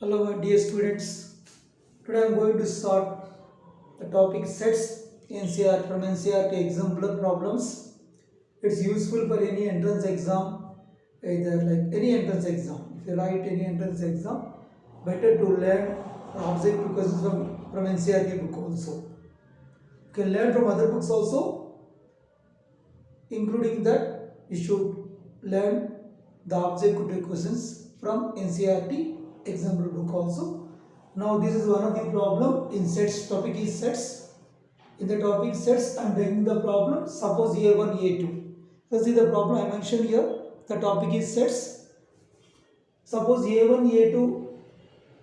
Hello, my dear students. Today I am going to start the topic sets NCR from NCRT exemplar problems. It's useful for any entrance exam, either like any entrance exam. If you write any entrance exam, better to learn object questions from NCRT book also. You can learn from other books also, including that you should learn the object questions from NCRT example book also. Now this is one of the problem in sets. Topic is sets. In the topic sets, I am taking the problem. Suppose A1, A2. So see the problem I mentioned here. The topic is sets. Suppose A1, A2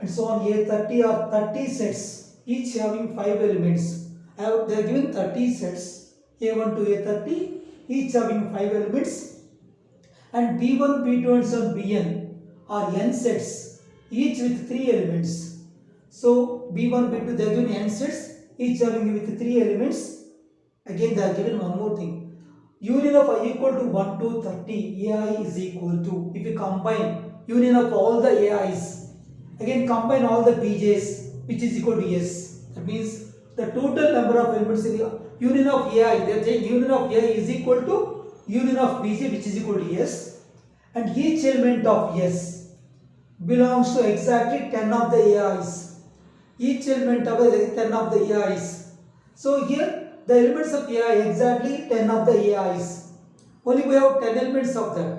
and so on A30 or 30 sets, each having 5 elements. They are given 30 sets, A1 to A30, each having 5 elements, and B1, B2 and so on Bn are n sets, each with 3 elements. So B1, B2 they are given n sets, each having with 3 elements. Again they are given one more thing. Union of I equal to 1 to 30, Ai is equal to, if you combine union of all the Ai's, again combine all the bj's, which is equal to s. That means the total number of elements in the union of ai, they are saying union of ai is equal to union of bj, which is equal to s, and each element of s belongs to exactly 10 of the ai's. Each element of 10 of the ai's. So here the elements of ai exactly 10 of the ai's. Only we have 10 elements of that,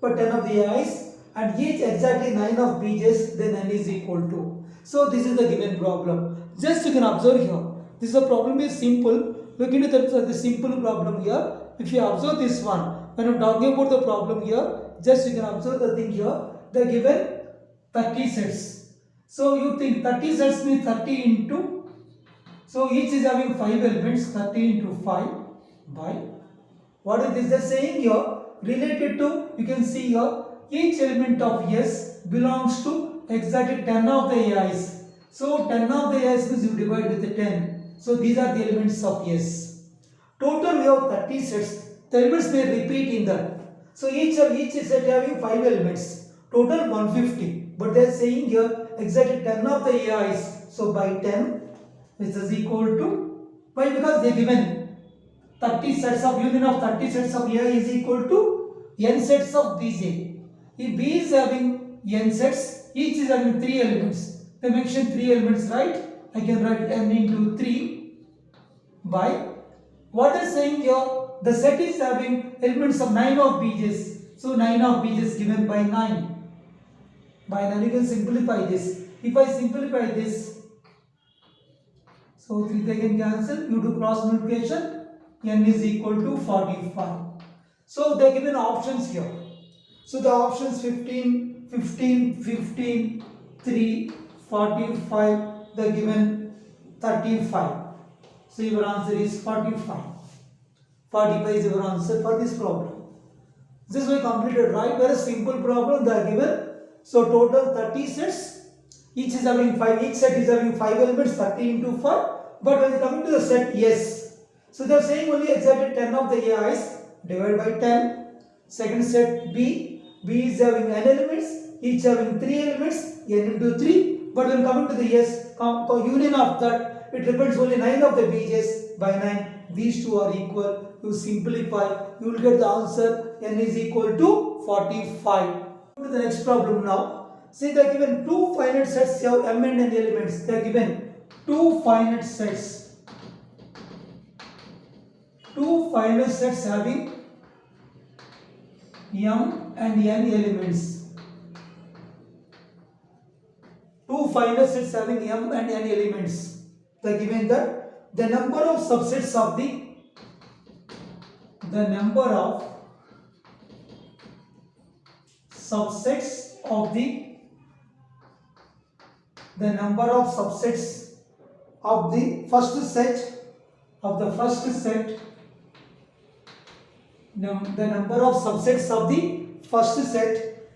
but 10 of the ai's, and each exactly 9 of bj's, then n is equal to. So this is the given problem. Just you can observe here. This is the problem is simple. Look into the simple problem here. If you observe this one, when I'm talking about the problem here, just you can observe the thing here. They given 30 sets. So you think 30 sets means 30 into. So each is having 5 elements. 30 into 5 by. What is this? They're saying here related to, you can see here, each element of S belongs to exactly 10 of the Ai's. So 10 of the Ai's means you divide with the 10. So these are the elements of S. Total we have 30 sets. The elements may repeat in that. So each set having 5 elements. Total 150. But they are saying here exactly 10 of the Ai's. So by 10, which is equal to, why? Because they given 30 sets of union of 30 sets of A is equal to n sets of Bj. If B is having n sets, each is having 3 elements. They mention 3 elements, right? I can write n into 3 by, what they are saying here, the set is having elements of 9 of Bj's. So 9 of Bj's given by 9. By 9 you can simplify this. If I simplify this, so 3 they can cancel, you do cross multiplication, n is equal to 45. So they are given options here. So the options 15, 15, 15, 3, 45, they are given 35. So your answer is 45. 45 is your answer for this problem. This way completed, right? Very simple problem they are given. So total 30 sets, each is having 5, each set is having 5 elements, 30 into 5. But when you come into the set S, so they are saying only exactly 10 of the Ai's, divided by 10. Second set B is having n elements, each having 3 elements, n into 3. But when coming to the S, union of that, it represents only 9 of the Bj's by 9. These two are equal. You simplify, you will get the answer, n is equal to 45. To the next problem now. See, they are given two finite sets have m and n elements. They are given two finite sets. Two finite sets having m and n elements. Two finite sets having m and n elements. They are given that the number of subsets of the number of subsets of the first set the number of subsets of the first set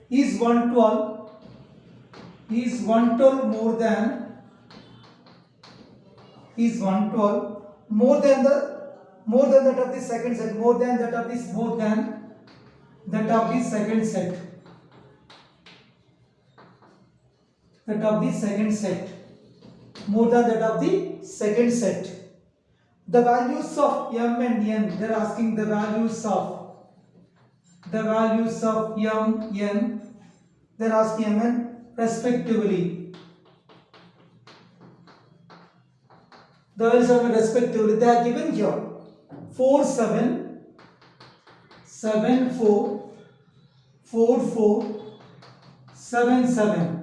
is 112 more than that of the second set, more than that of the second set. that of the second set. More than that of the second set. The values of m and n, they are asking the values of m, n, they are asking m, n respectively. The values of m respectively, they are given here. 4 7 7 4 4 4 7 7.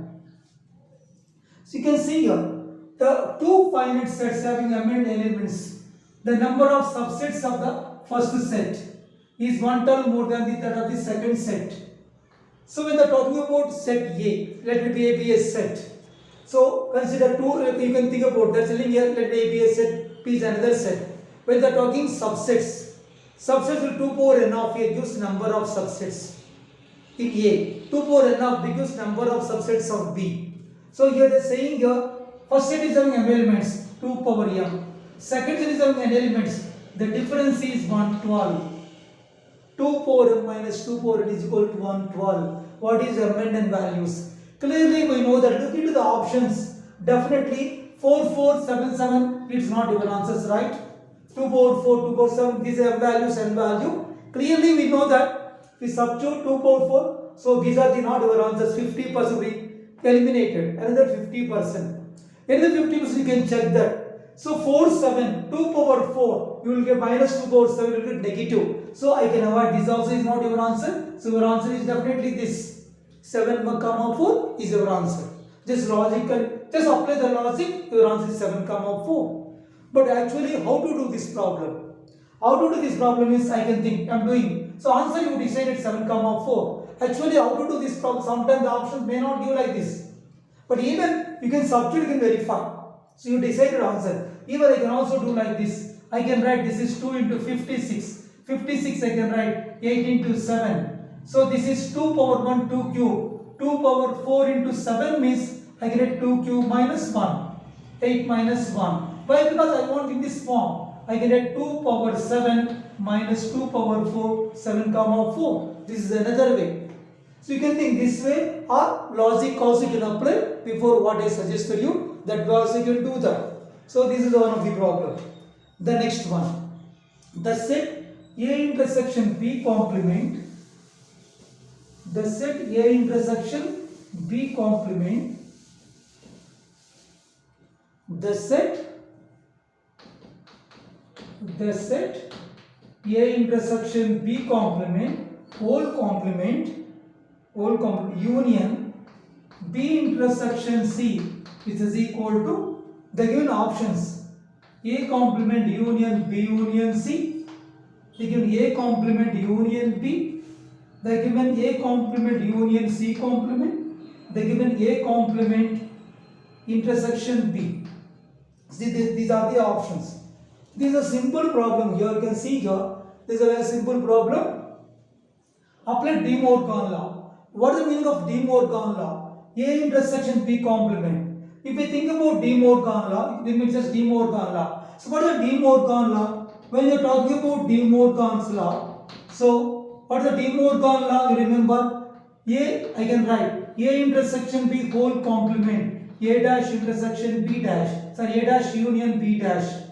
So you can see here the two finite sets having m and n elements. The number of subsets of the first set is one term more than the that of the second set. So when they are talking about set A, let it be A be a set. So consider two, you can think about that telling here let A be a set, P is another set. When they are talking subsets will 2 power n of A gives number of subsets in A. 2 power n of B gives number of subsets of B. So here they are saying here first set is having m elements 2 power m. Second set is having n elements. The difference is 112. 2 power m minus 2 power n is equal to 112. What is m and n values? Clearly we know that look into the options. Definitely 4477 it's not even answers, right? 2 power 4, 2 power 7, these are m values, n value. Clearly we know that we substitute 2 power 4. So these are the not your answers. 50% we eliminated. Another 50%. Another 50% you can check that. So 4 7 2 power 4 you will get minus 2 power 7 you will get negative. So I can avoid this also is not your answer. So your answer is definitely this 7 comma 4 is your answer. Just logical, just apply the logic, your answer is 7 comma 4. But actually how to do this problem? How to do this problem is I can think I am doing. So answer you decided 7 comma 4. Actually how to do this problem? Sometimes the options may not give like this. But even you can substitute, you can verify. So you decided answer. Even I can also do like this. I can write this is 2 into 56. 56 I can write 8 into 7. So this is 2 power 1 2 cube. 2 power 4 into 7 means I can write 2 cube minus 1. 8 minus 1. Why? Because I want in this form. I can write 2 power 7 minus 2 power 4 7 comma 4. This is another way. So you can think this way or logic also you can apply before what I suggested you. That also you can do that. So this is one of the problem. The next one. The set A intersection B complement. The set A intersection B complement. The set A intersection B complement whole complement union B intersection C which is equal to the given options A complement union B union C. They given A complement union B. They given A complement union C complement. They given A complement intersection B. See these are the options. This is a simple problem here. You can see here. This is a very simple problem. Apply De Morgan law. What is the meaning of De Morgan law? A intersection B complement. If we think about De Morgan law, it means just De Morgan law. So what is the De Morgan law? When you are talking about De Morgan's law, so what is the De Morgan law? You remember A, I can write A intersection B whole complement. A dash intersection B dash. Sorry, A dash union B dash.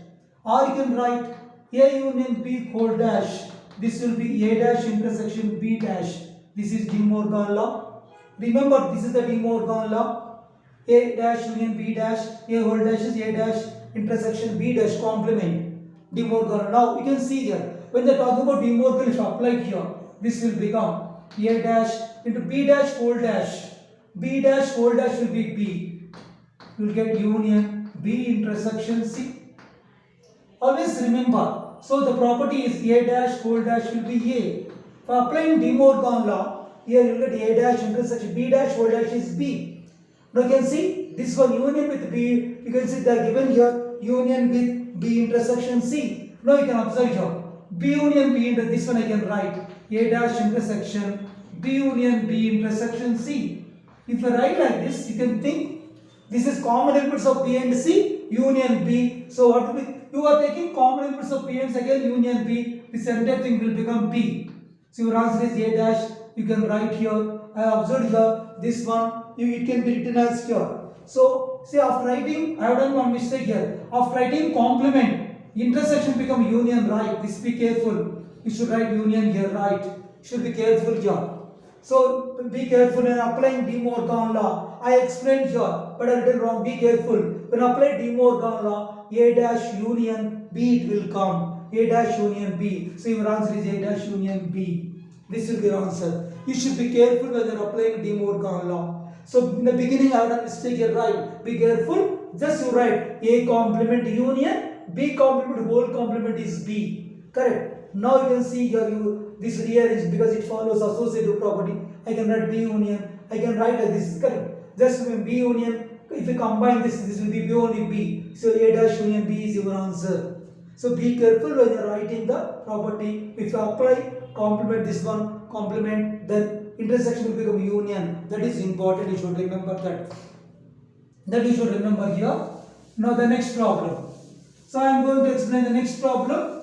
Or you can write A union B whole dash. This will be A dash intersection B dash. This is De Morgan law. Remember, this is the De Morgan law. A dash union B dash. A whole dash is A dash intersection B dash complement. De Morgan. Now you can see here. When they talk about De Morgan, if applied here, this will become A dash into B dash whole dash. B dash whole dash will be B. You will get union B intersection C. Always remember, so the property is A dash whole dash will be A. For applying De Morgan law, here you will get A dash intersection B dash whole dash is B. Now you can see this one union with B, you can see they are given here union with B intersection C. Now you can observe here B union B into this one I can write A dash intersection B union B intersection C. If I write like this, you can think this is common inputs of B and C union B. So what will be? You are taking common inputs of P and C again union B. This entire thing will become B. So your answer is A dash. You can write here. I observed here this one it can be written as here. So say after writing, I have done one mistake here. After writing complement, intersection become union, right? This be careful. You should write union here, right? You should be careful here. So be careful when applying De Morgan law. I explained here, but I written wrong. Be careful. When apply De Morgan law, A dash union B it will come. A dash union B. So your answer is A dash union B. This will be your answer. You should be careful when you are applying De Morgan law. So in the beginning I have done mistake here, right? Be careful. Just you write A complement union, B complement whole complement is B. Correct. Now you can see here this rearrange because it follows associative property. I can write B union. I can write like this. Correct. Just B union. If you combine this will be B only B. So A dash union B is your answer. So be careful when you are writing the property. If you apply complement this one, complement, then intersection will become union. That is important. You should remember that. That you should remember here. Now the next problem. So I am going to explain the next problem.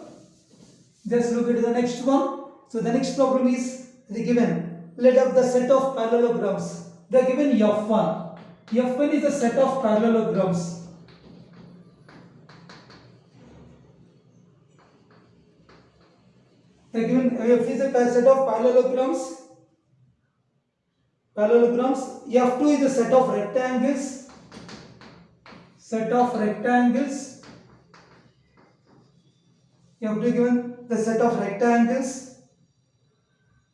Just look at the next one. So the next problem is given. Let up the set of parallelograms. They are given F1. F1 is the set of parallelograms. They are given F is a set of parallelograms. F2 is a set of rectangles. F2 given the set of rectangles.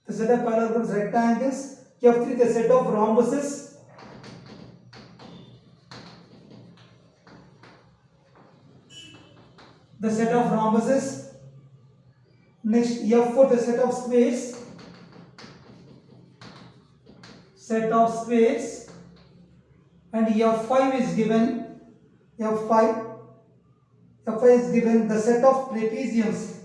The set of parallelograms rectangles. F3 the set of rhombuses. The set of rhombuses. Next F4 the set of squares. And F5 is given F5 is given the set of trapeziums.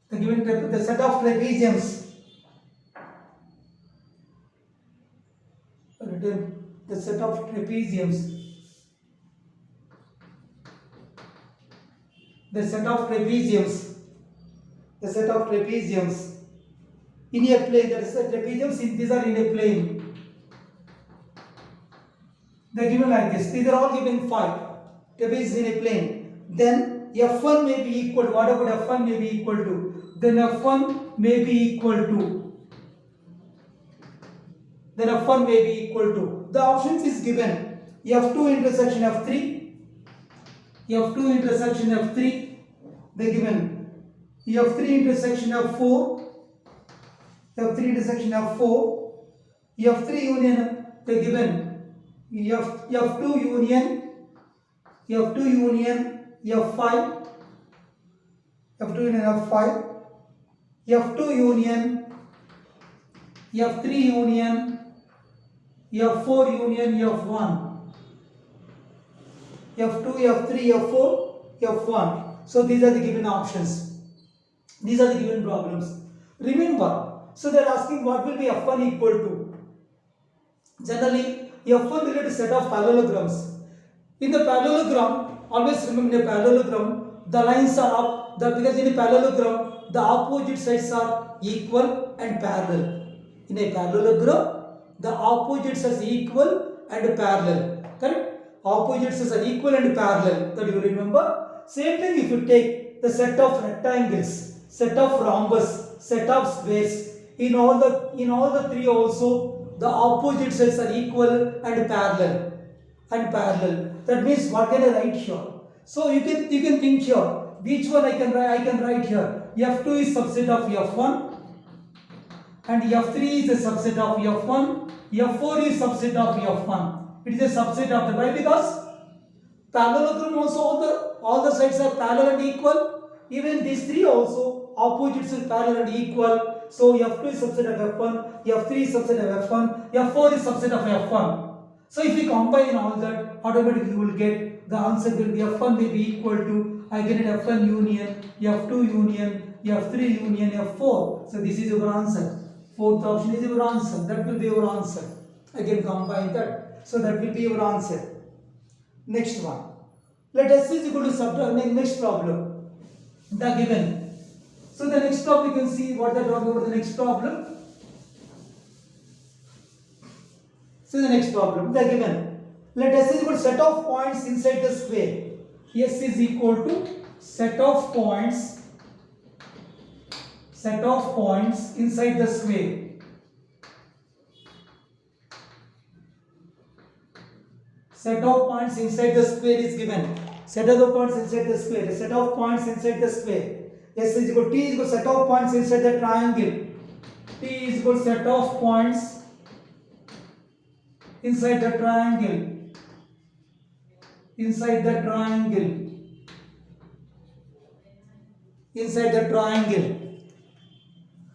The set of trapeziums. The set of trapeziums. The set of trapeziums in a plane. That is the trapeziums. These are in a plane. They are given like this. These are all given 5. Trapeziums in a plane. Then F1 may be equal to. What about F1 may be equal to? Then F1 may be equal to. The options is given. F2 intersection F3. They are given. F3 intersection F4. F3 union. They are given. F2 union F5. F2 union F3 union F4 union F1. F2, F3, F4, F1. So these are the given options. These are the given problems. Remember, so they are asking what will be F1 equal to. Generally, F1 related to set of parallelograms. In the parallelogram, always remember in a parallelogram, the lines are up. Because in a parallelogram, the opposite sides are equal and parallel. In a parallelogram, the opposite sides are equal and parallel. Correct? Opposite sides are equal and parallel. That you remember. Same thing if you take the set of rectangles, set of rhombus, set of squares. In all the three also, the opposite sides are equal and parallel. That means what can I write here? So you can think here. Which one I can write here? F2 is subset of F1, and F3 is a subset of F1. F4 is subset of F1. It is a subset of the. Why? Because parallelogram also all the sides are parallel and equal. Even these three also opposites are parallel and equal. So F2 is subset of F1. F3 is subset of F1. F4 is subset of F1. So if we combine all that, automatically you will get the answer will be F1 may be equal to, I get it, F1 union, F2 union, F3 union, F4. So this is your answer. Fourth option is your answer. That will be your answer. Again combine that. So that will be your answer. Next one. Let S is equal to next problem. The given. So the next problem, you can see what they're talking about the next problem. So the next problem, they're given. Let S is equal to set of points inside the square. S is equal to set of points inside the square. Set of points inside the square is given. Set of the points inside the square. A set of points inside the square. S is equal to T is equal to set of points inside the triangle. T is equal to set of points inside the triangle. Inside the triangle.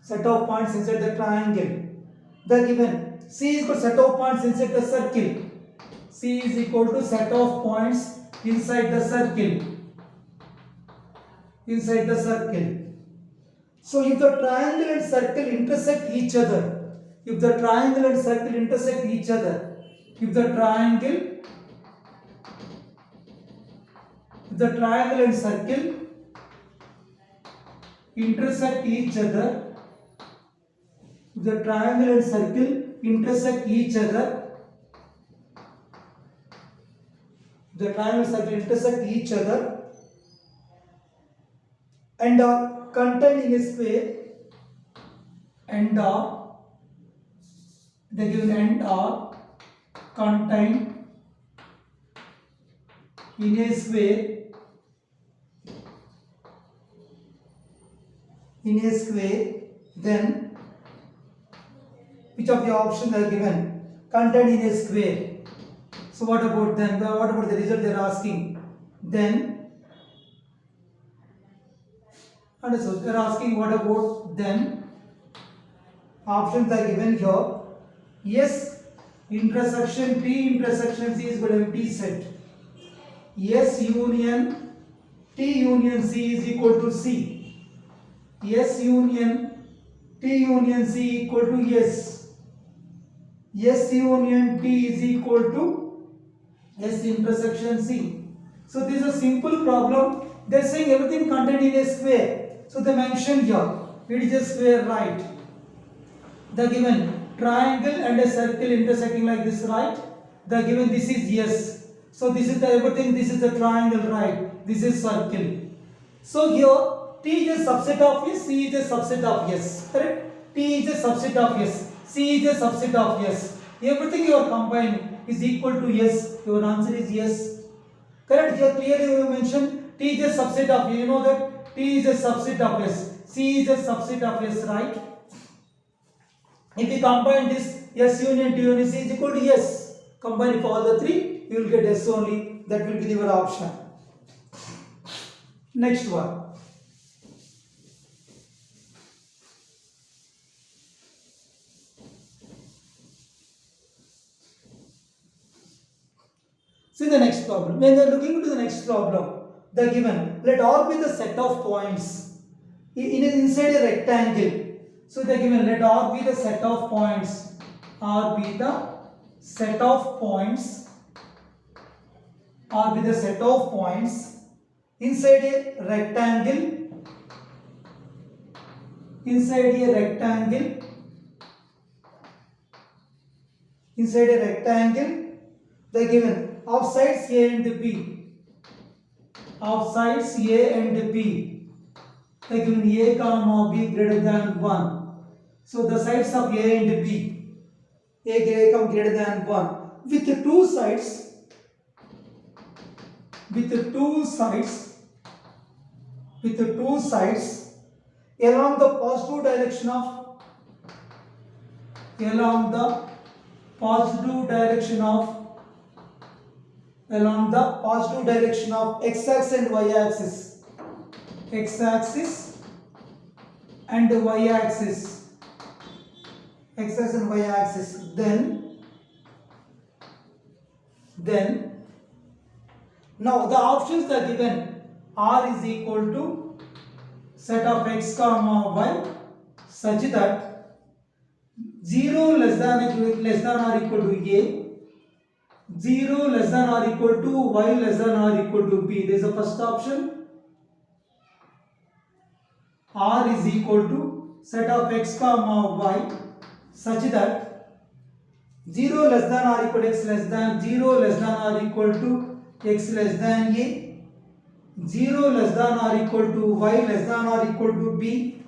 Set of points inside the triangle. The given. C is equal to set of points inside the circle. C is equal to set of points inside the circle. So if the triangle and circle intersect each other, if the triangle and circle intersect each other, if the triangle and circle intersect each other, if the triangle and circle intersect each other, the triangle and circle intersect each other and are contained in a square, and are the given and are contained in a square, then which of the options are given? Contained in a square. So what about then? What about the result they are asking? Then, and so they are asking what about then? Options are given here. S intersection T intersection C is equal to empty set. S union T union C is equal to C. S union T union C equal to S. S union T is equal to S intersection C. So this is a simple problem. They are saying everything contained in a square. So they mentioned here, it is a square, right? The given triangle and a circle intersecting like this, right? The given this is S. So this is the everything, this is the triangle, right? This is circle. So here T is a subset of S, C is a subset of S, correct? T is a subset of S, C is a subset of S. Everything you are combining is equal to S. Your answer is yes. Correct? Here clearly you mentioned T is a subset of, you know that T is a subset of S, C is a subset of S, right? If you combine this S union T union C is equal to S. Combine for all the three, you will get S only. That will be your option. Next one. See the next problem. When they are looking into the next problem, they are given, let R be the set of points inside a rectangle. So they are given, let R be the set of points. R be the set of points. R be the set of points inside a rectangle. Inside a rectangle. They are given of sides A and B. Of sides A and B. They are given A comma B greater than 1. So the sides of A and B. A comma greater than 1. With two sides. Along the positive direction of x-axis and y-axis. X-axis and y-axis. Then now the options are given. R is equal to set of x comma y such that 0 less than or equal to A, 0 less than or equal to y less than or equal to b. This is the first option. R is equal to set of x comma y such that 0 less than or equal to x less than 0 less than or equal to x less than a, 0 less than or equal to y less than or equal to b,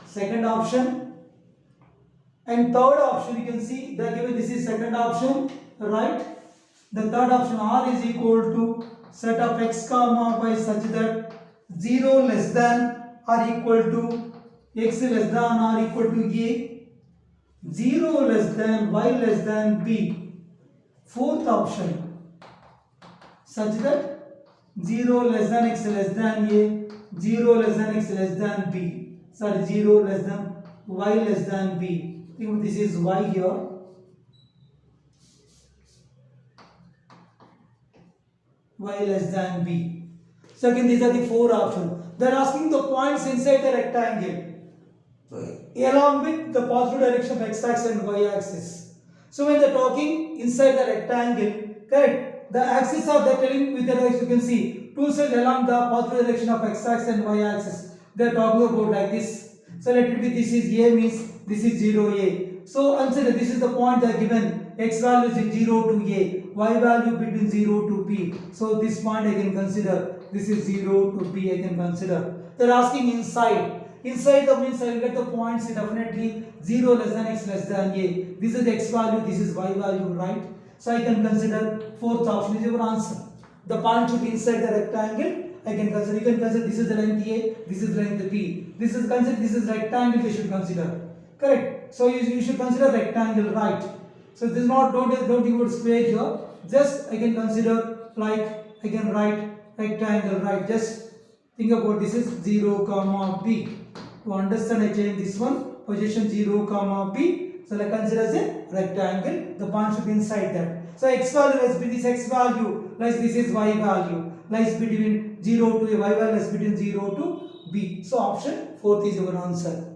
second option. And third option, you can see that given this is second option, right? The third option, R is equal to set of x comma y such that 0 less than or equal to x less than or equal to a, 0 less than y less than b. Fourth option, such that 0 less than x less than a, 0 less than x less than b. Sorry, 0 less than y less than b. Think this is y here. Y less than b. So again, these are the four options. They are asking the points inside the rectangle along with the positive direction of x-axis and y-axis. So when they are talking inside the rectangle, correct? The axis of the telling with the direction, you can see two sides along the positive direction of x-axis and y-axis. They are talking about like this. So let it be this is a means this is 0a. So consider this is the point they are given. X value is 0 to a, y value between 0 to b. So this point I can consider. This is 0 to b I can consider. They are asking inside. Inside the means I will get the points definitely 0 less than x less than a. This is the x value, this is y value, right? So I can consider fourth option is your answer. The point should be inside the rectangle. I can consider. You can consider this is the length a, this is the length b. This is consider this is rectangle. They should consider. Correct. So you should consider rectangle, right? So this is not don't think about square here. Just I can consider like I can write rectangle, right? Just think about this is 0 comma b. To understand, I change this one position 0 comma b. So I consider as a rectangle. The point should be inside that. So x value lies between this x value lies this is y value lies between 0 to a, y value lies between 0 to b. So option fourth is your answer.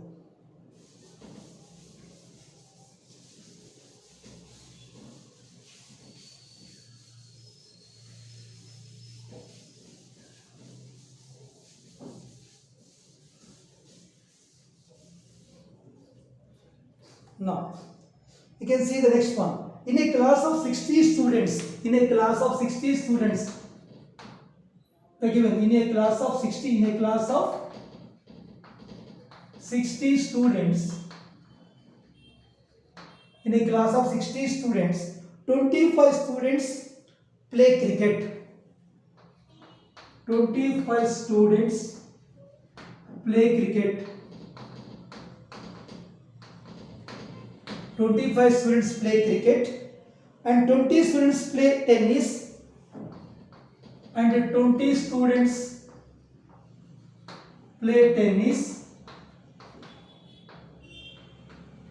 Now, you can see the next one. In a class of 60 students, given in a class of 60 students, in a class of 60 students, 25 students play cricket. 25 students play cricket. 25 students play cricket and 20 students play tennis and 20 students play tennis.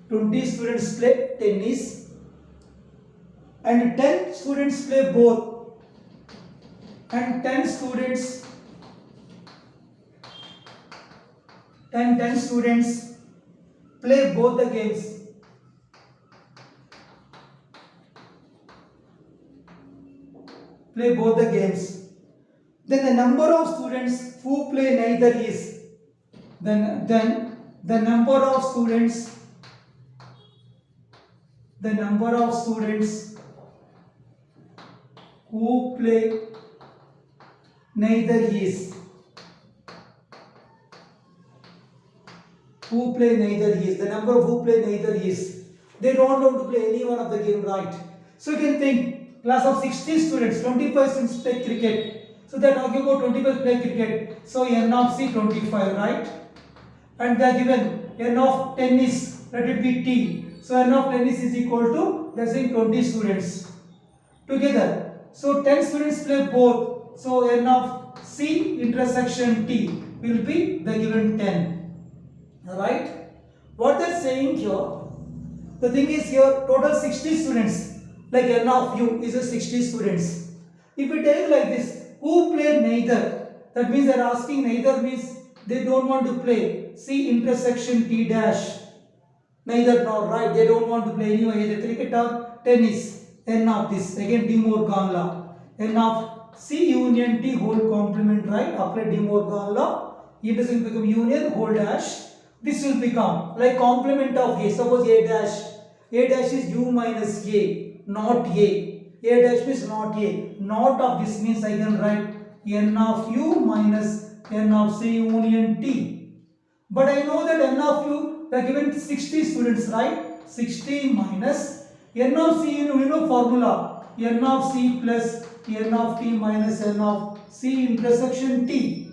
20 students play tennis and 10 students play both and 10 students play both the games. Then the number of students who play neither is. Then the number of students who play neither is. The number of who play neither is. They don't want to play any one of the game, right? So you can think class of 60 students, 25 students play cricket. So they are talking about 25 play cricket. So n of c 25, right? And they are given n of tennis, let it be t. So n of tennis is equal to, they are saying 20 students together. So 10 students play both. So n of c intersection t will be the given 10. Alright? What they are saying here, the thing is here total 60 students. Like n of u is a 60 students. If we take like this, who play neither, that means they are asking neither means they don't want to play C intersection T dash, neither nor, right? They don't want to play anyway either cricket or tennis. N of this, again De Morgan law, n of C union T whole complement, right? Apply De Morgan law. intersection become union whole dash. This will become like complement of A. Suppose A dash. A dash is U minus A, not A. A dash means not A. Not of this means I can write N of U minus N of C union T. But I know that N of U, they are given 60 students, right? 60 minus N of C, you know formula. N of C plus N of T minus N of C intersection T.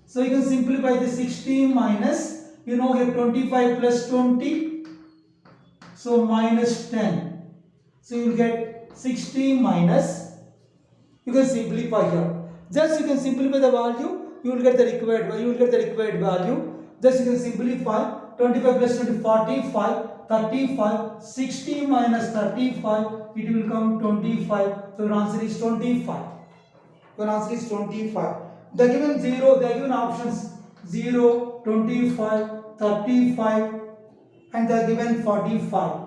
So you can simplify the 60 minus, you know here 25 plus 20. So minus 10. So you will get 60 minus, you can simplify here. Just you can simplify the value, you will get the required value. Just you can simplify 25 plus 20, 45, 35, 60 minus 35, it will come 25. So your answer is 25. Your answer is 25. They are given 0, they are given options 0, 25, 35 and they are given 45.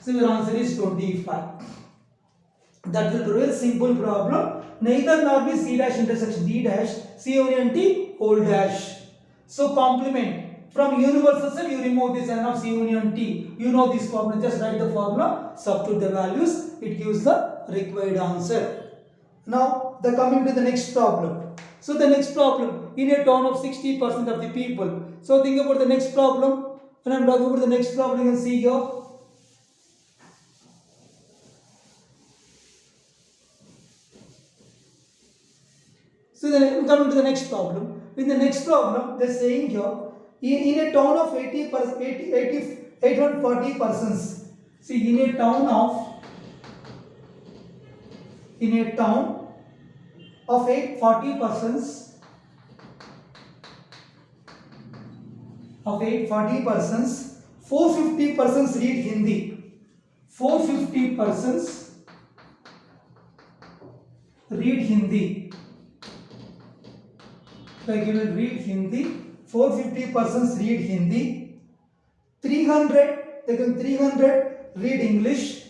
So your answer is 25. That will be a simple problem. Neither nor be C dash intersection D dash, C union T whole dash. So complement. From universal set you remove this N of C union T. You know this formula, just write the formula, substitute the values, it gives the required answer. Now the coming to the next problem. So the next problem, in a town of 60% of the people. So think about the next problem. When I am talking about the next problem, you can see here. So then coming to the next problem. In the next problem, they are saying here, in a town of 840 persons. See, in a town of 840 persons, 450 persons read Hindi. 450 persons read Hindi. Like you will read Hindi. 450 persons read Hindi. 300 read English.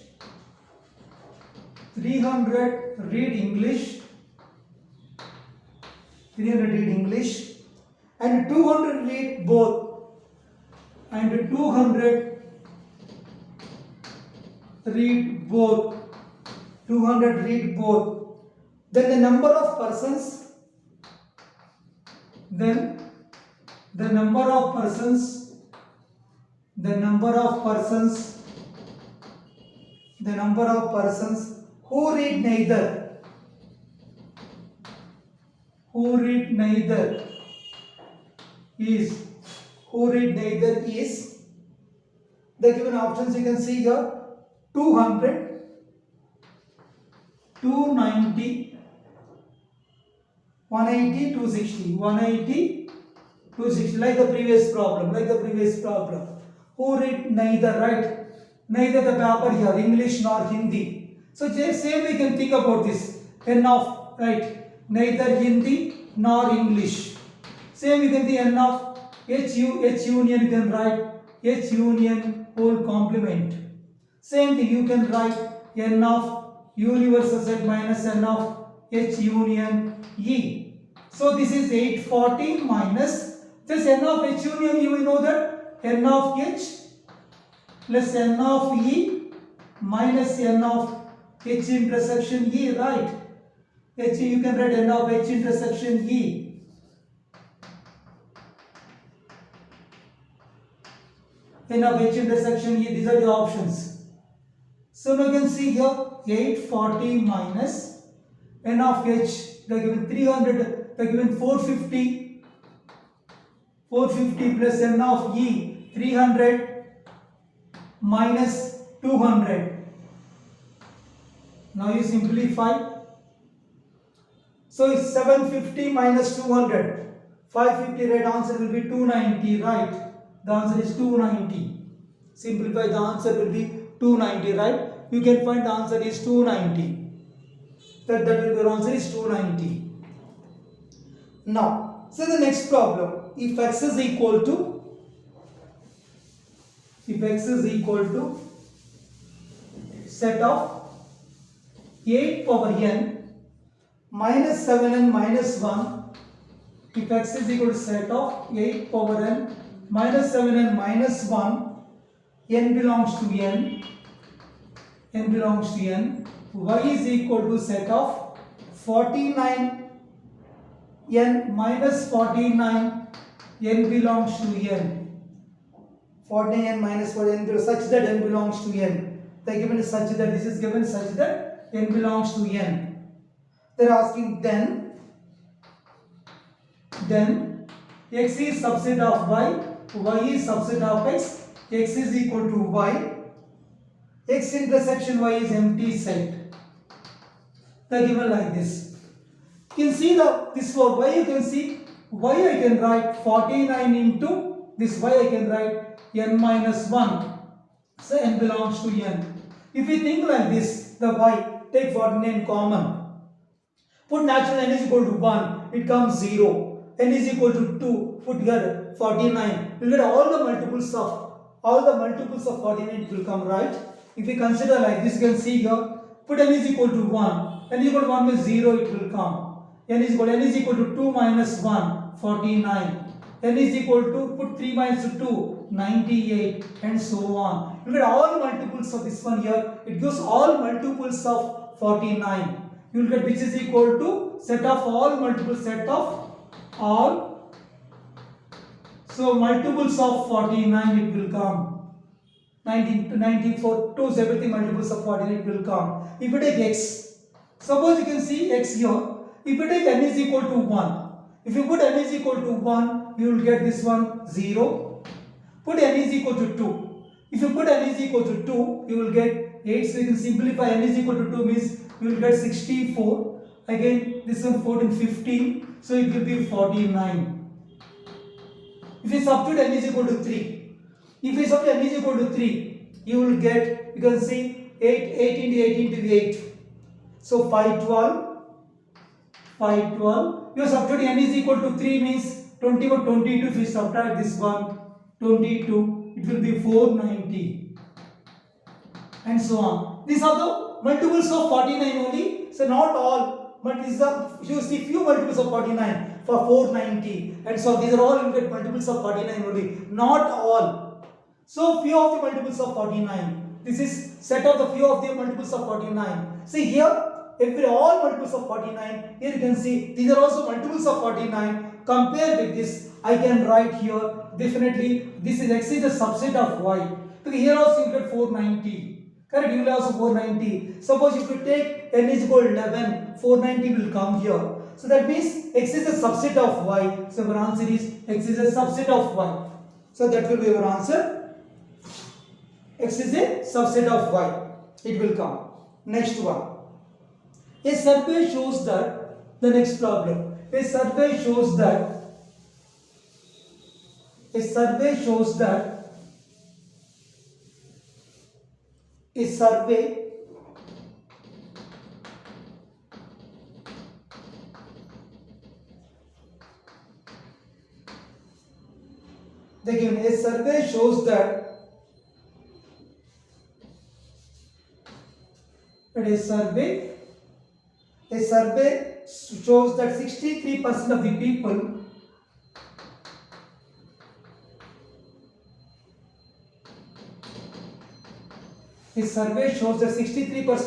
300 read English. 300 read English. And 200 read both. And 200 read both. 200 read both. Then the number of persons. Then the number of persons who read neither is the given options you can see here 200, 290, 180, 260, 180, 260, like the previous problem. Who read neither, right? Neither the paper here, English nor Hindi. So same we can think about this. N of, right? Neither Hindi nor English. Same we can think N of H union, you can write H union whole complement. Same thing you can write N of universal set minus N of H union E. So this is 840 minus this N of H union, you will know that N of H plus N of E minus N of H intersection E, right? H, you can write N of H intersection E. N of H intersection E, these are the options. So now you can see here 840 minus N of H, they are given 300, they are given 450 plus N of E 300 minus 200. Now you simplify. So it's 750 minus 200. 550, right answer will be 290, right? The answer is 290. Simplify, the answer will be 290, right? You can find the answer is 290. That will be your answer is 290. Now, so the next problem. If x is equal to set of 8 power n minus 7n minus 1 if x is equal to set of 8 power n minus 7n minus 1, n belongs to n, n belongs to n, y is equal to set of 49 n minus 49, n belongs to n, 49 n minus 49 such that n belongs to n. They are given such that this is given such that n belongs to n. They are asking then x is subset of y is subset of x is equal to y, x intersection y is empty set. They are given like this. You can see this for y, you can see y I can write 49 into this y I can write n minus 1. So n belongs to n. If we think like this, the y, take 49 common. Put natural n is equal to 1, it comes 0. N is equal to 2, put here 49. You will get all the multiples of 49, it will come, right? If we consider like this, you can see here, put n is equal to 1. N is equal to 1 means 0, it will come. N is equal to 2 minus 1, 49. N is equal to, put 3 minus 2, 98, and so on. You get all multiples of this one here. It gives all multiples of 49. You will get which is equal to set of all multiples, set of all. So multiples of 49 it will come. 19 to 94, 2, everything multiples of 49 it will come. If you take x, suppose you can see x here. If you take n is equal to 1, if you put n is equal to 1, you will get this one 0. Put n is equal to 2. If you put n is equal to 2, you will get 8. So you can simplify n is equal to 2 means you will get 64. Again, this one 14, 15. So it will be 49. If you substitute n is equal to 3, if you substitute n is equal to 3, you will get, you can see 8 into 8 into 8. So 512. You substitute n is equal to 3 means 21, 22. If you subtract this one, 22, it will be 490. And so on. These are the multiples of 49 only. So not all, but these are, you see few multiples of 49 for 490. And so these are all you get multiples of 49 only. Not all. So few of the multiples of 49. This is set of the few of the multiples of 49. See here. If we all multiples of 49, here you can see these are also multiples of 49. Compare with this, I can write here definitely this is x is a subset of y. Because here also you get 490. Correct? You will also 490. Suppose if you take n is equal to 11, 490 will come here. So that means x is a subset of y. So our answer is x is a subset of y. So that will be our answer. X is a subset of y. It will come. Next one. A survey shows that, the next problem, a survey shows that a survey shows that 63% of the people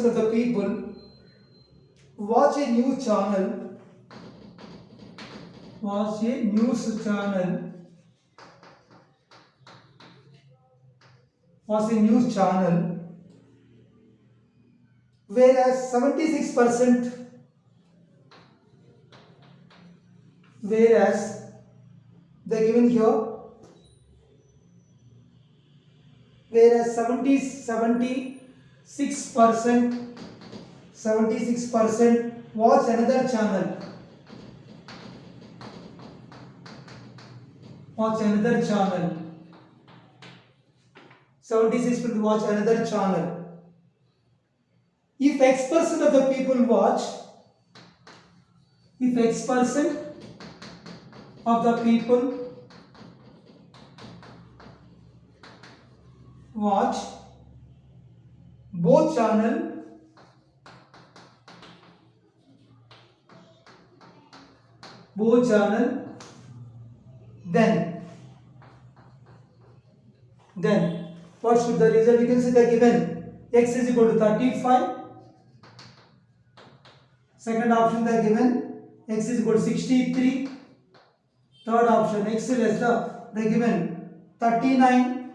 of the people watch a news channel whereas 76% they given here, whereas 76% watch another channel. 76% watch another channel. If X% of the people watch, both channel, then what should the result? You can see the given x is equal to 35. Second option they given x is equal to 63. Third option x less they given 39.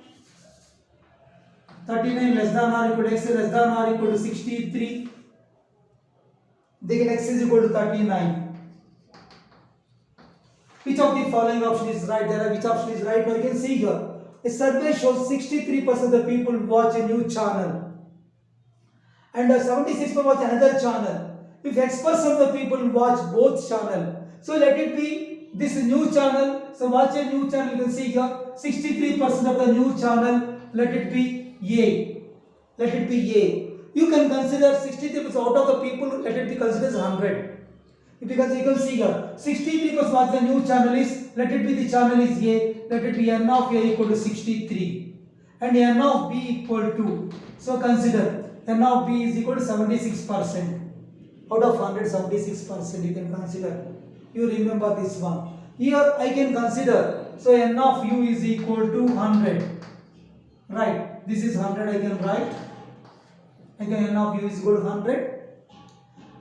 39 less than or equal to x less than or equal to 63. They get x is equal to 39. Which of the following option is right? There are which option is right? Well, you can see here. A survey shows 63% of the people watch a new channel and 76% watch another channel. If X% of the people watch both channel, so let it be this new channel. So watch a new channel. You can see here 63% of the new channel. Let it be A. Let it be A. You can consider 63% out of the people. Let it be considered as 100. Because you can see here 63% watch the new channel is, let it be the channel is A, let it be n of A equal to 63 and n of B equal to, so consider n of B is equal to 76%. Out of 100, 76% you can consider. You remember this one. Here I can consider, so n of U is equal to 100. Right, this is 100 I can write. Again n of U is equal to 100.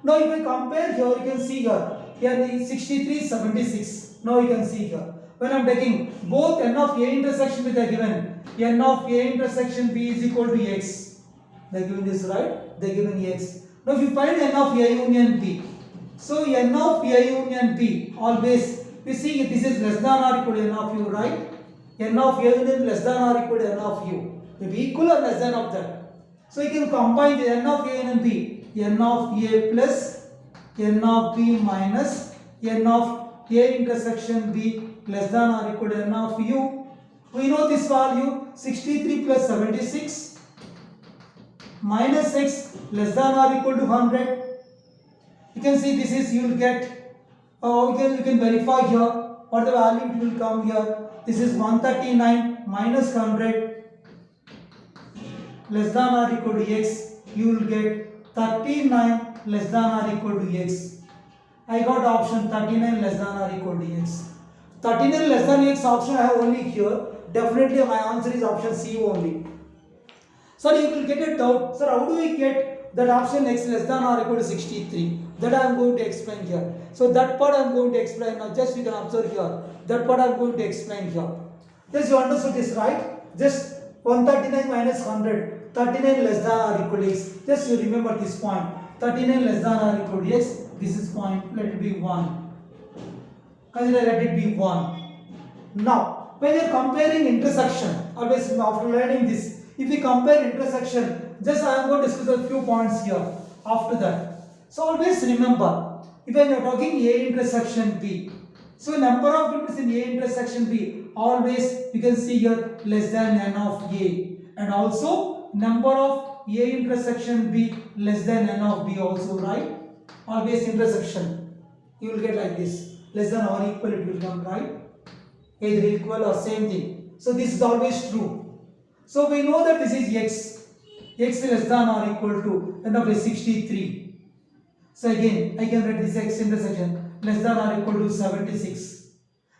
Now if I compare here, you can see here the 63, 76. Now you can see here, when I am taking both n of A intersection with the given n of A intersection B is equal to x. They are given this, right? They are given x. Now if you find n of A union B, so n of A union B always, you see this is less than or equal to n of U, right? N of A union less than or equal to n of U. May be equal or less than of that. So you can combine the n of A union B, n of A plus n of B minus n of A intersection B less than or equal to n of U. We know this value 63 plus 76 minus x less than or equal to 100. You can see this is, you will get, you can verify here what the value it will come here. This is 139 minus 100 less than or equal to x. You will get 39 less than or equal to x. I got option 39 less than or equal to x. 39 less than x option I have only here. Definitely my answer is option C only. So you will get a doubt, sir, how do we get that option x less than or equal to 63? That I am going to explain here. So that part I am going to explain now. Just you can observe here. That part I am going to explain here. Just you understood this, right? Just 139 minus 100. 39 less than or equal to x. Just you remember this point. 39 less than or equal to x. This is point. Let it be 1. Consider let it be 1. Now, when you are comparing intersection, always after learning this, if we compare intersection, just I am going to discuss a few points here. After that, so always remember, if I am talking A intersection B, so number of inputs in A intersection B, always you can see here less than n of A, and also number of A intersection B less than n of B also, right? Always intersection, you will get like this, less than or equal it will come, right? Either equal or same thing. So this is always true. So we know that this is x less than or equal to n of 63. So again I can write this x intersection less than or equal to 76.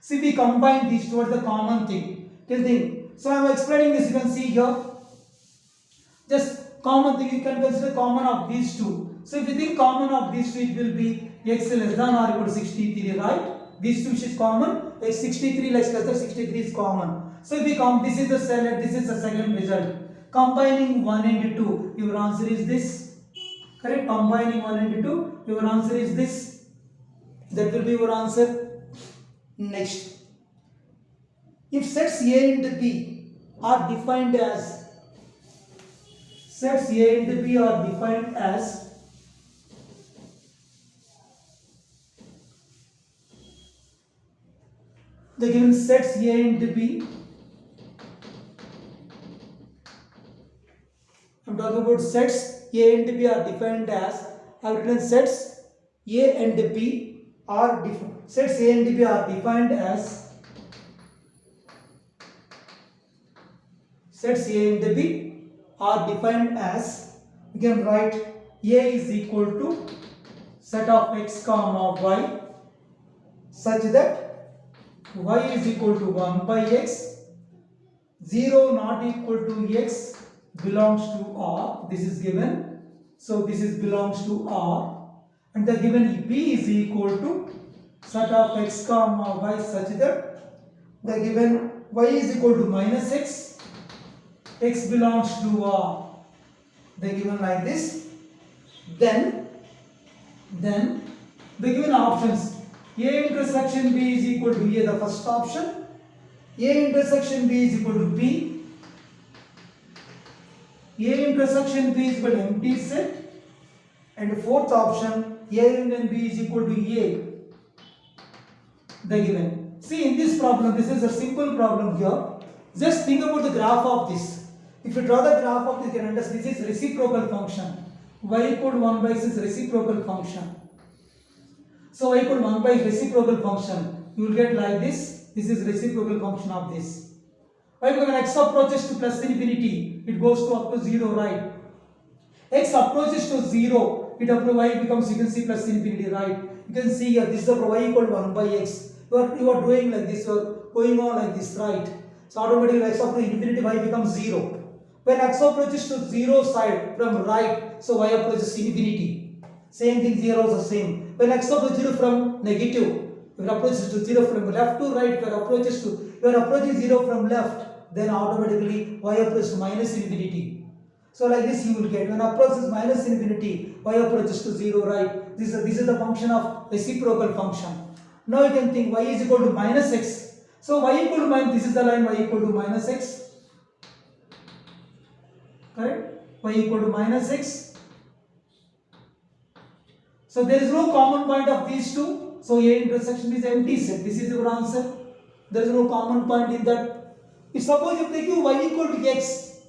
See, we combine these towards the common thing. So I am explaining this, you can see here. Just common thing, you can consider common of these two. So if you think common of these two, it will be x less than or equal to 63, right? These two is common. X 63 less than 63 is common. So if we come, this is the cell, this is the second result. Combining 1 and 2, your answer is this. Correct? Combining 1 and 2, your answer is this. That will be your answer. Next, if sets A and B are defined as, sets A and B are defined as the given sets A and B. I am talking about sets A and B are defined as, I have written sets A and B are defined. Sets A and B are defined as, sets A and B are defined as, we can write A is equal to set of x comma y such that y is equal to 1 by x, 0 not equal to x belongs to R. This is given. So this is belongs to R. And the given b is equal to set of x comma y such that the given y is equal to minus x belongs to R. They given like this. Then the given options, A intersection B is equal to A, the first option. A intersection B is equal to B. A intersection B is equal to empty set. And fourth option, A union B is equal to A. The given. See, in this problem, this is a simple problem here. Just think about the graph of this. If you draw the graph of this, you can understand this is reciprocal function. Y equal to 1 by x is reciprocal function. So y equal to 1 by reciprocal function. You will get like this. This is reciprocal function of this. When x approaches to plus infinity, it goes to up to 0, right? X approaches to 0, y becomes, you can see, plus infinity, right? You can see here, this is the y equal to 1 by x. You are doing like this, you are going on like this, right? So automatically x approaches to infinity, y becomes 0. When x approaches to 0 side from right, so y approaches infinity. Same thing here also same. When x approaches 0 from negative, when approaches to 0 from left to right, when approaching 0 from left, then automatically y approaches to minus infinity. So like this you will get, when approaches minus infinity, y approaches to 0, right? This is the function of reciprocal function. Now you can think y is equal to minus x. So y equal to minus, this is the line y equal to minus x. Correct? Y equal to minus x. So there is no common point of these two. So A intersection is empty set. This is your answer. There is no common point in that. If suppose you take y equal to x,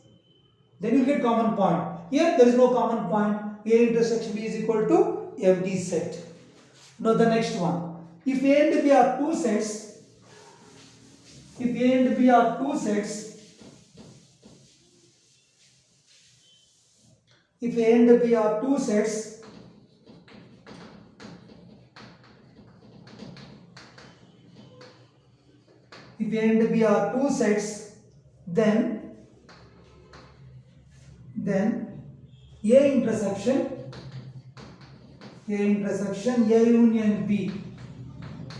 then you get common point. Here there is no common point. A intersection B is equal to empty set. Now the next one. If A and B are two sets, if A and B are two sets, if A and B are two sets, if A and B are two sets, then A intersection A union B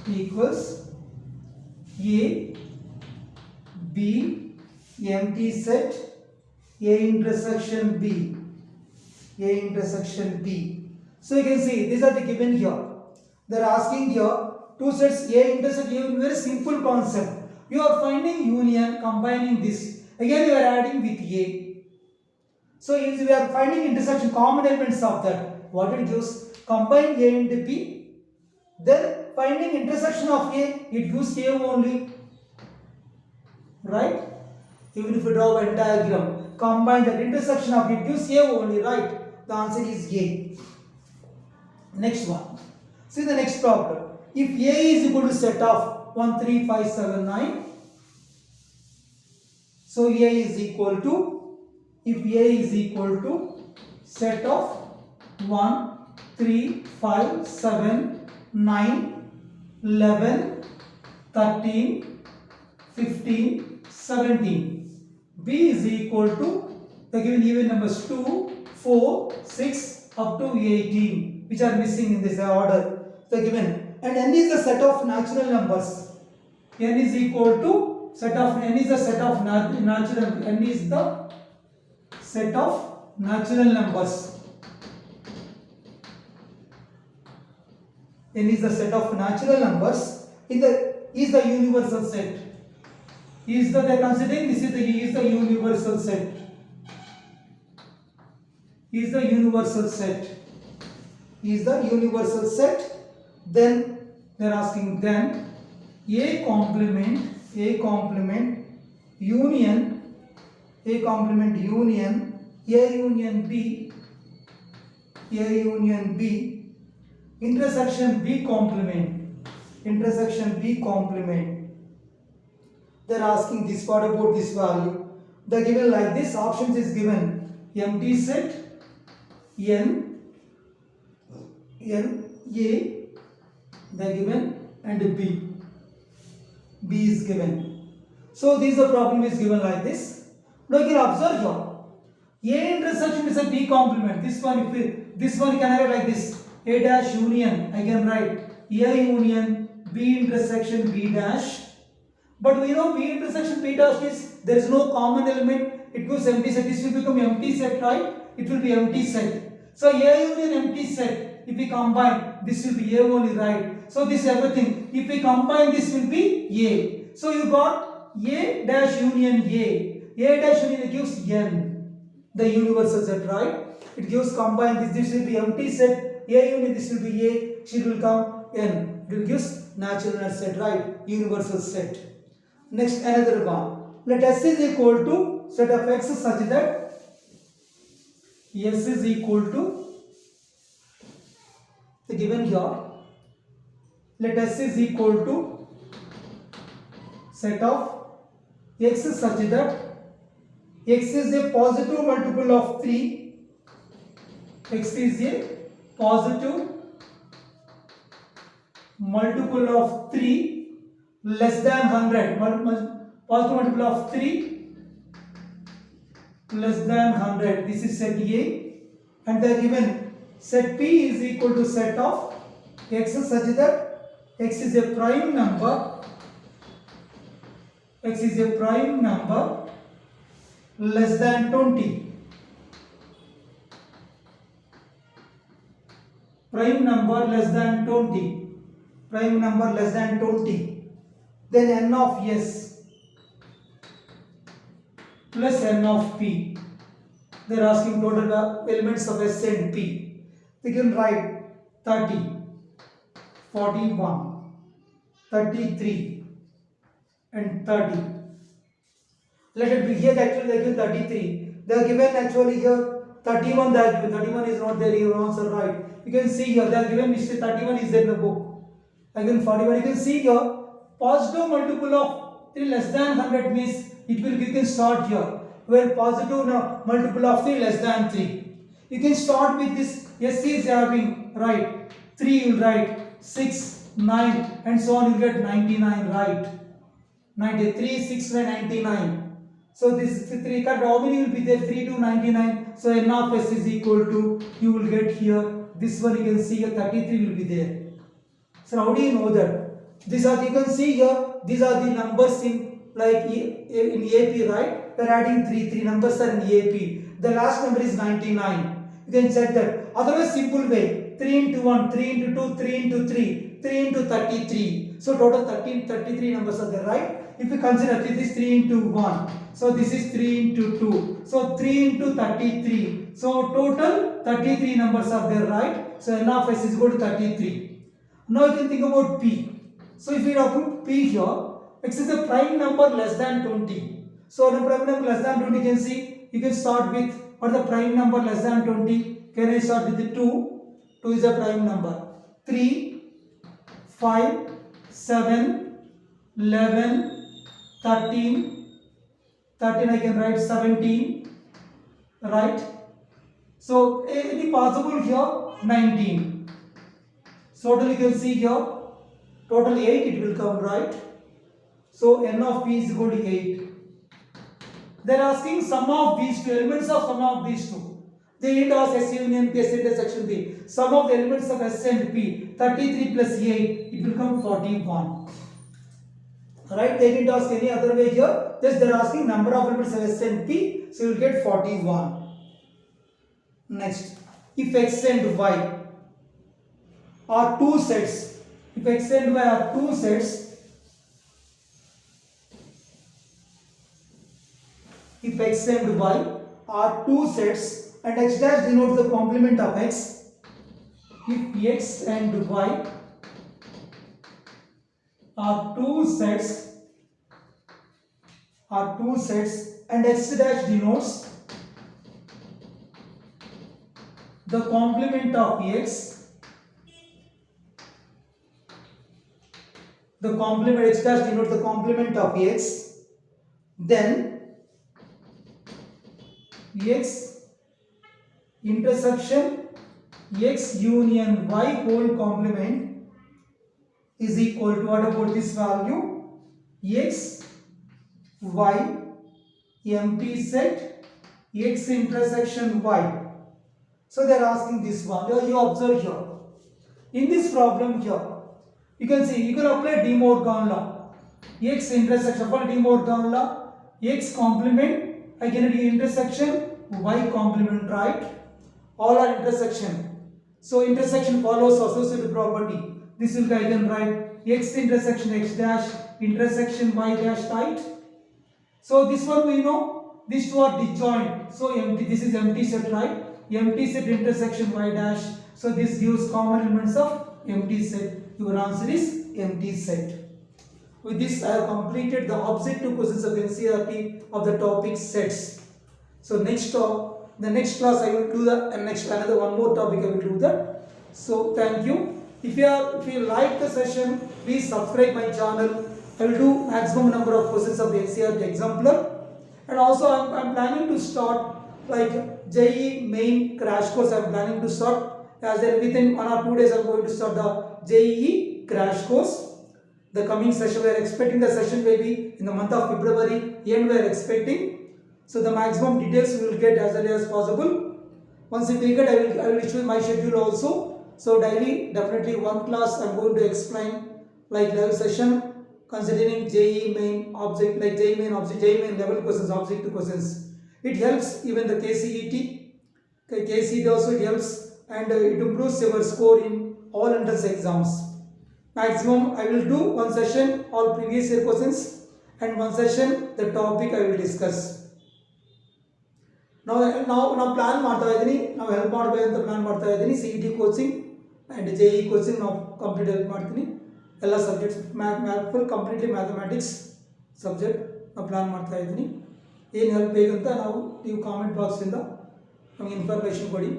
equals A, B, empty set, A intersection B. So you can see these are the given here. They are asking here two sets A intersect A, very simple concept. You are finding union, combining this. Again you are adding with A. So if we are finding intersection, common elements of that, what it gives? Combine A and B. Then finding intersection of A, it gives A only. Right? Even if you draw a diagram, combine that intersection of it gives A only, right? The answer is A. Next one. See the next problem. If A is equal to set of 1, 3, 5, 7, 9, so A is equal to, if A is equal to set of 1, 3, 5, 7, 9, 11, 13, 15, 17. B is equal to the given even numbers 2, 4, 6 up to 18, which are missing in this order. The given, and n is the set of natural numbers. N is equal to set of n is the set of natural n is the set of natural numbers. N is the set of natural numbers. Is the universal set. Is the they considering this is the universal set. Is the universal set. Is the universal set. Then they are asking then A complement union A union B intersection B complement. They are asking this, what about this value? They are given like this. Options is given empty set N A, they are given, and B. B is given. So this the problem is given like this. Now you can observe here. A intersection is a B complement. This one, this one can write like this. A dash union. I can write A union B intersection B dash. But we know B intersection B dash is there is no common element. It goes empty set. This will become empty set, right? It will be empty set. So A union empty set. If we combine, this will be A only, right? So this everything. If we combine, this will be A. So you got A dash union A. A dash union gives N, the universal set, right? It gives combine this. This will be empty set. A union. This will be A. It will come N. It will give natural set, right? Universal set. Next, another one. Let S is equal to set of X such that S is equal to the given here. Let S is equal to set of X such that X is a positive multiple of 3. X is a positive multiple of 3 less than 100. Positive multiple of 3 less than 100. This is set A, and the given set P is equal to set of X such that X is a prime number. X is a prime number less than 20. Prime number less than 20. Prime number less than 20. Then N of S plus N of P. They are asking total elements of S and P. They can write 30, 41, 33 and 30. Let it be here. Actually they are given 33. They are given actually here 31. They are given 31 is not there. Your answer right. You can see here they are given mistake 31 is there in the book. Again 41. You can see here positive multiple of 3 less than 100 means it will, you can start here where positive multiple of 3 less than 3. You can start with this. S is having right 3, you will write 6, 9 and so on, you get 99, right? 93, 6, 99. So this 3 cut, how many will be there? 3 to 99. So N of S is equal to, you will get here, this one you can see here 33 will be there. So how do you know that? These are, you can see here, these are the numbers in like in AP, right? We are adding 3 numbers are in AP. The last number is 99. You can check that. Otherwise, simple way, 3 into 1, 3 into 2, 3 into 3, 3 into 33. So total 33 numbers are there, right? If you consider this is 3 into 1, so this is 3 into 2, so 3 into 33. So total 33 numbers are there, right? So N of S is equal to 33. Now you can think about P. So if you talk about P here, X is a prime number less than 20. So the prime number less than 20, you can see, you can start with what the prime number less than 20. Can I start with the 2? 2 is a prime number. 3, 5, 7, 11, 13, 13 I can write 17, right? So any possible here 19. So total you can see here total 8 it will come, right? So N of P is equal to 8. They are asking sum of these two, elements of sum of these two. They need ask S union P, S intersection B. Sum of the elements of S and P, 33 plus 8, it will come 41. Right? They didn't ask any other way here. Just they are asking number of elements of S and P, so you will get 41. Next, if X and Y are two sets, if X and Y are two sets, if X and Y are two sets and X dash denotes the complement of X, if X and Y are two sets and X dash denotes the complement of X, the complement X dash denotes the complement of X, then X intersection X union Y whole complement is equal to, what about this value? x y empty set x intersection y. So they are asking this one. You observe here. In this problem here, you can see you can apply De Morgan law. X intersection for De Morgan law. X complement identity intersection y complement, right? All are intersection. So intersection follows associative property. This will I can write x intersection x dash intersection y dash, right? So this one we know, these two are disjoint. So empty, this is empty set, right? Empty set intersection y dash. So this gives common elements of empty set. Your answer is empty set. With this I have completed the objective questions of NCERT of the topic sets. So the next class I will do another one more topic I will do that. So thank you. If you like the session, please subscribe my channel. I will do maximum number of questions of the NCERT exemplar, and also I'm planning to start like JEE main crash course. I'm planning to start as within 1 or 2 days. I'm going to start the JEE crash course. The coming session, we are expecting the session maybe in the month of February end we are expecting. So the maximum details we will get as early as possible. Once we get, I will issue my schedule also. So daily, definitely one class I am going to explain like live session considering JEE main object, like JEE main object, JEE main level questions, objective questions. It helps even the KCET. KCET also it helps, and it improves your score in all entrance exams. Maximum I will do one session all previous year questions, and one session the topic I will discuss. Now plan ಮಾಡ್ತಾ ಇದ್ದೀನಿ, ನಾವು help ಮಾಡಬೇಕು ಅಂತ plan ಮಾಡ್ತಾ ಇದ್ದೀನಿ. CET coaching and JEE coaching ನಾವು complete help ಮಾಡ್ತೀನಿ. ಎಲ್ಲ subjects full completely mathematics subject ನಾವು ಪ್ಲಾನ್ ಮಾಡ್ತಾ ಇದ್ದೀನಿ. ಏನು ಹೆಲ್ಪ್ ಬೇಕಂತ ನೀವು ಕಾಮೆಂಟ್ ಬಾಕ್ಸಿಂದ ನಮಗೆ ಇನ್ಫಾರ್ಮೇಷನ್ ಕೊಡಿ,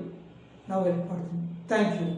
ನಾವು ಹೆಲ್ಪ್ ಮಾಡ್ತೀನಿ. Thank you.